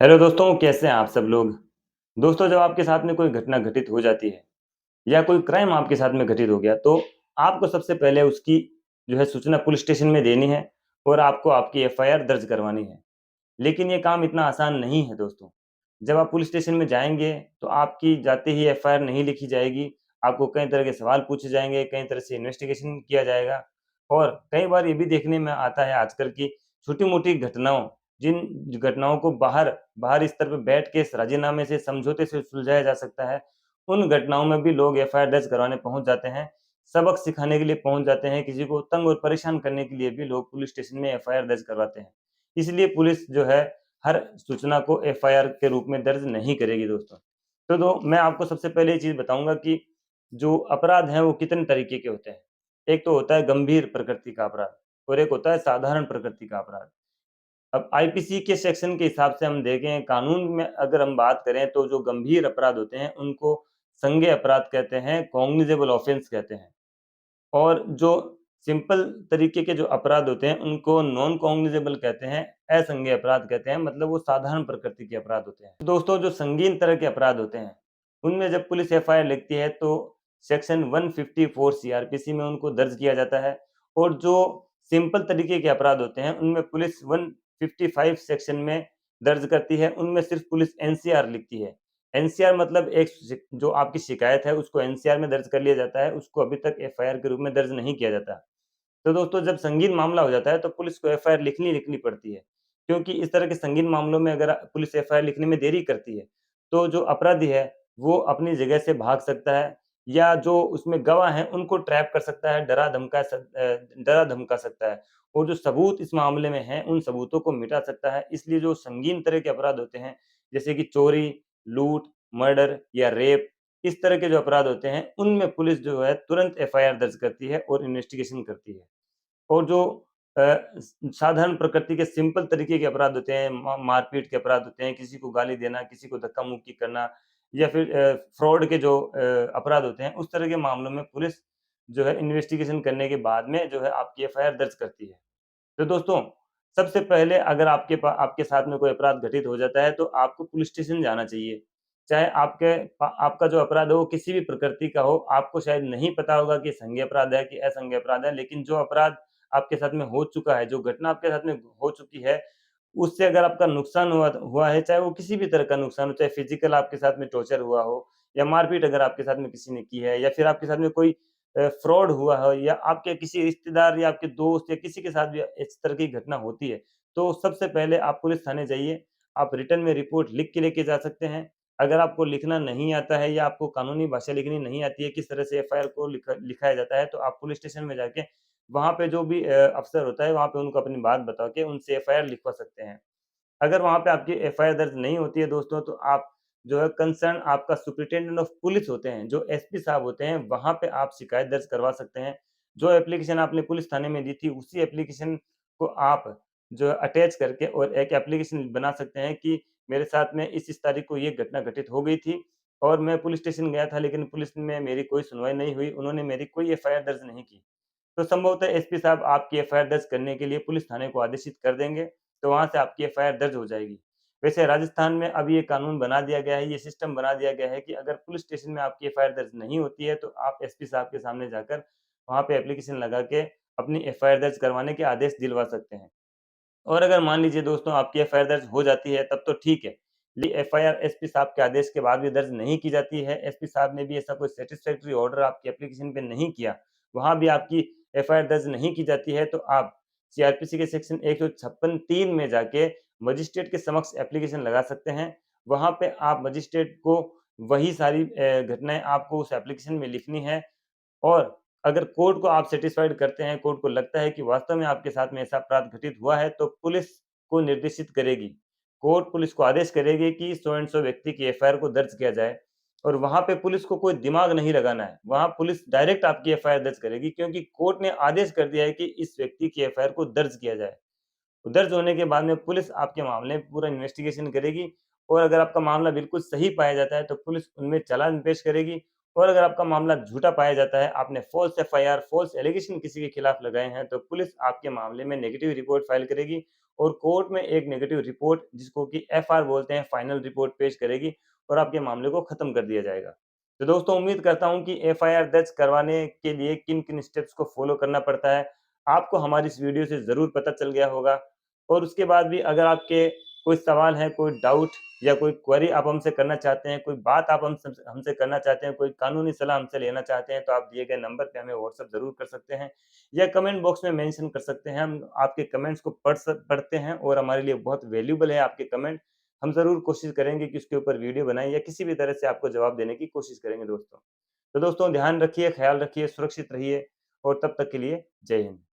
Hello दोस्तों, कैसे हैं आप सब लोग? दोस्तों, जब आपके साथ में कोई घटना घटित हो जाती है या कोई क्राइम आपके साथ में घटित हो गया, तो आपको सबसे पहले उसकी जो है सूचना पुलिस स्टेशन में देनी है और आपको आपकी एफआईआर दर्ज करवानी है। लेकिन ये काम इतना आसान नहीं है दोस्तों। जब आप पुलिस स्टेशन में जाएँगे, तो आपकी जाते ही एफआईआर नहीं लिखी जाएगी। आपको कई तरह के सवाल पूछे जाएँगे, कई तरह से इन्वेस्टिगेशन किया जाएगा और कई बार ये भी देखने में आता है आजकल की छोटी-मोटी घटनाओं जिन घटनाओं को बाहर बाहर स्तर पे बैठ के इस राज़ीनामे से, समझौते से सुलझाया जा सकता है, उन घटनाओं में भी लोग एफआईआर दर्ज करवाने पहुँच जाते हैं। सबक सिखाने के लिए पहुँच जाते हैं, किसी को तंग और परेशान करने के लिए भी लोग पुलिस स्टेशन में एफआईआर दर्ज करवाते हैं। इसलिए पुलिस जो है हर सूचना को एफआईआर के रूप में दर्ज नहीं करेगी दोस्तों। तो मैं आपको सबसे पहले ये चीज़ बताऊँगा कि जो अपराध हैं वो कितने तरीके के होते हैं। एक तो होता है गंभीर प्रकृति का अपराध और एक होता है साधारण प्रकृति का अपराध। अब आईपीसी के सेक्शन के हिसाब से हम देखें, कानून में अगर हम बात करें, तो जो गंभीर अपराध होते हैं उनको संज्ञेय अपराध कहते हैं, कॉग्निजेबल ऑफेंस कहते हैं। और जो सिंपल तरीके के जो अपराध होते हैं उनको नॉन कॉग्निजेबल कहते हैं, असंज्ञेय अपराध कहते हैं, मतलब वो साधारण प्रकृति के अपराध होते हैं। दोस्तों, जो संगीन तरह के अपराध होते हैं, उनमें जब पुलिस एफआईआर लिखती है तो सेक्शन 154 सीआरपीसी में उनको दर्ज किया जाता है और जो सिंपल तरीके के अपराध होते हैं उनमें पुलिस 155 सेक्शन में दर्ज करती है, उनमें सिर्फ पुलिस एनसीआर लिखती है। एनसीआर मतलब एक जो आपकी शिकायत है उसको एनसीआर में दर्ज कर लिया जाता है, उसको अभी तक एफआईआर के रूप में दर्ज नहीं किया जाता। तो दोस्तों, जब संगीन मामला हो जाता है तो पुलिस को एफआईआर लिखनी पड़ती है, क्योंकि इस तरह के संगीन मामलों में अगर पुलिस एफआईआर लिखने में देरी करती है, तो जो अपराधी है वो अपनी जगह से भाग सकता है या जो उसमें गवाह हैं उनको ट्रैप कर सकता है, डरा धमका सकता है और जो सबूत इस मामले में हैं, उन सबूतों को मिटा सकता है। इसलिए जो संगीन तरह के अपराध होते हैं, जैसे कि चोरी, लूट, मर्डर या रेप, इस तरह के जो अपराध होते हैं, उनमें पुलिस जो है तुरंत एफआईआर दर्ज करती है और इन्वेस्टिगेशन करती है। और जो अ, साधारण प्रकृति के सिंपल तरीके के अपराध होते हैं, मारपीट के अपराध होते हैं, किसी को गाली देना, किसी को धक्का-मुक्की करना या फिर फ्रॉड के जो अपराध होते हैं, उस तरह के मामलों में पुलिस जो है इन्वेस्टिगेशन करने के बाद में जो है आपकी एफआईआर दर्ज करती है। तो दोस्तों, सबसे पहले अगर आपके साथ में कोई अपराध घटित हो जाता है, तो आपको पुलिस स्टेशन जाना चाहिए। चाहे आपका जो अपराध है, वो किसी भी प्रकृति का हो, आपको शायद नहीं पता होगा कि संज्ञेय अपराध है कि असंज्ञेय अपराध है, लेकिन जो अपराध आपके साथ में हो चुका है, जो घटना आपके साथ में हो चुकी है, उससे अगर आपका नुकसान हुआ हुआ है, चाहे वो किसी भी तरह का नुकसान हो, चाहे फिज़िकल आपके साथ में टॉर्चर हुआ हो या मारपीट अगर आपके साथ में किसी ने की है या फिर आपके साथ में कोई फ्रॉड हुआ हो या आपके किसी रिश्तेदार या आपके दोस्त या किसी के साथ भी इस तरह की घटना होती है, तो सबसे पहले आप पुलिस थाने जाइए। आप रिटन में रिपोर्ट लिख के लेके जा सकते हैं। अगर आपको लिखना नहीं आता है या आपको कानूनी भाषा लिखनी नहीं आती है, किस तरह से एफआईआर को लिखाया जाता है, तो आप पुलिस स्टेशन में जाके वहाँ पे जो भी अफ़सर होता है, वहाँ पे उनको अपनी बात बता के उनसे एफआईआर लिखवा सकते हैं। अगर वहाँ पे आपकी एफआईआर दर्ज नहीं होती है दोस्तों, तो आप जो है कंसर्न आपका सुपरिटेंडेंट ऑफ पुलिस होते हैं, जो एसपी साहब होते हैं, वहाँ पे आप शिकायत दर्ज करवा सकते हैं। जो एप्लीकेशन आपने पुलिस थाने में दी थी, उसी एप्लीकेशन को आप जो है अटैच करके और एक एप्लीकेशन बना सकते हैं कि मेरे साथ में इस तारीख को ये घटना घटित हो गई थी और मैं पुलिस स्टेशन गया था, लेकिन पुलिस में मेरी कोई सुनवाई नहीं हुई, उन्होंने मेरी कोई एफआईआर दर्ज नहीं की। तो संभवतः एसपी साहब आपकी एफआईआर दर्ज करने के लिए पुलिस थाने को आदेशित कर देंगे, तो वहाँ से आपकी एफआईआर दर्ज हो जाएगी। वैसे राजस्थान में अब ये कानून बना दिया गया है, ये सिस्टम बना दिया गया है कि अगर पुलिस स्टेशन में आपकी एफआईआर दर्ज नहीं होती है, तो आप एसपी साहब के सामने जाकर वहाँ पे एप्लीकेशन लगा के अपनी एफआईआर दर्ज करवाने के आदेश दिलवा सकते हैं। और अगर मान लीजिए दोस्तों आपकी एफआईआर दर्ज हो जाती है तब तो ठीक है। एफआईआर एसपी साहब के आदेश के बाद भी दर्ज नहीं की जाती है, एसपी साहब ने भी ऐसा कोई सैटिस्फैक्टरी ऑर्डर आपकी एप्लीकेशन पे नहीं किया, वहाँ भी आपकी एफआईआर दर्ज नहीं की जाती है, तो आप सीआरपीसी के सेक्शन 156(3) में जाके मजिस्ट्रेट के समक्ष एप्लीकेशन लगा सकते हैं। वहाँ पे आप मजिस्ट्रेट को वही सारी घटनाएँ आपको उस एप्लीकेशन में लिखनी है और अगर कोर्ट को आप सैटिस्फाइड करते हैं, कोर्ट को लगता है कि वास्तव में आपके साथ में ऐसा अपराध घटित हुआ है, तो पुलिस को निर्देशित करेगी। कोर्ट पुलिस को आदेश करेगी कि सो एंड सो व्यक्ति की एफआईआर को दर्ज किया जाए और वहाँ पे पुलिस को कोई दिमाग नहीं लगाना है। वहाँ पुलिस डायरेक्ट आपकी एफआईआर दर्ज करेगी, क्योंकि कोर्ट ने आदेश कर दिया है कि इस व्यक्ति की एफआईआर को दर्ज किया जाए। दर्ज होने के बाद में पुलिस आपके मामले में पूरा इन्वेस्टिगेशन करेगी और अगर आपका मामला बिल्कुल सही पाया जाता है, तो पुलिस उनमें चालान पेश करेगी और अगर आपका मामला झूठा पाया जाता है, आपने फ़ॉल्स एफआईआर, फ़ॉल्स एलिगेशन किसी के खिलाफ लगाए हैं, तो पुलिस आपके मामले में नेगेटिव रिपोर्ट फाइल करेगी और कोर्ट में एक नेगेटिव रिपोर्ट, जिसको कि एफआर बोलते हैं, फाइनल रिपोर्ट पेश करेगी और आपके मामले को खत्म कर दिया जाएगा। तो दोस्तों, उम्मीद करता हूँ कि एफआईआर दर्ज करवाने के लिए किन-किन स्टेप्स को फ़ॉलो करना पड़ता है, आपको हमारी इस वीडियो से ज़रूर पता चल गया होगा। और उसके बाद भी अगर आपके कोई सवाल है, कोई डाउट या कोई क्वेरी आप हमसे करना चाहते हैं, कोई बात आप हमसे करना चाहते हैं, कोई कानूनी सलाह हमसे लेना चाहते हैं, तो आप दिए गए नंबर पे हमें व्हाट्सएप ज़रूर कर सकते हैं या कमेंट बॉक्स में मेंशन कर सकते हैं। हम आपके कमेंट्स को पढ़ते हैं और हमारे लिए बहुत वैल्यूएबल है आपके कमेंट। हम ज़रूर कोशिश करेंगे कि उसके ऊपर वीडियो बनाएँ या किसी भी तरह से आपको जवाब देने की कोशिश करेंगे दोस्तों। तो दोस्तों, ध्यान रखिए, ख़्याल रखिए, सुरक्षित रहिए और तब तक के लिए जय हिंद।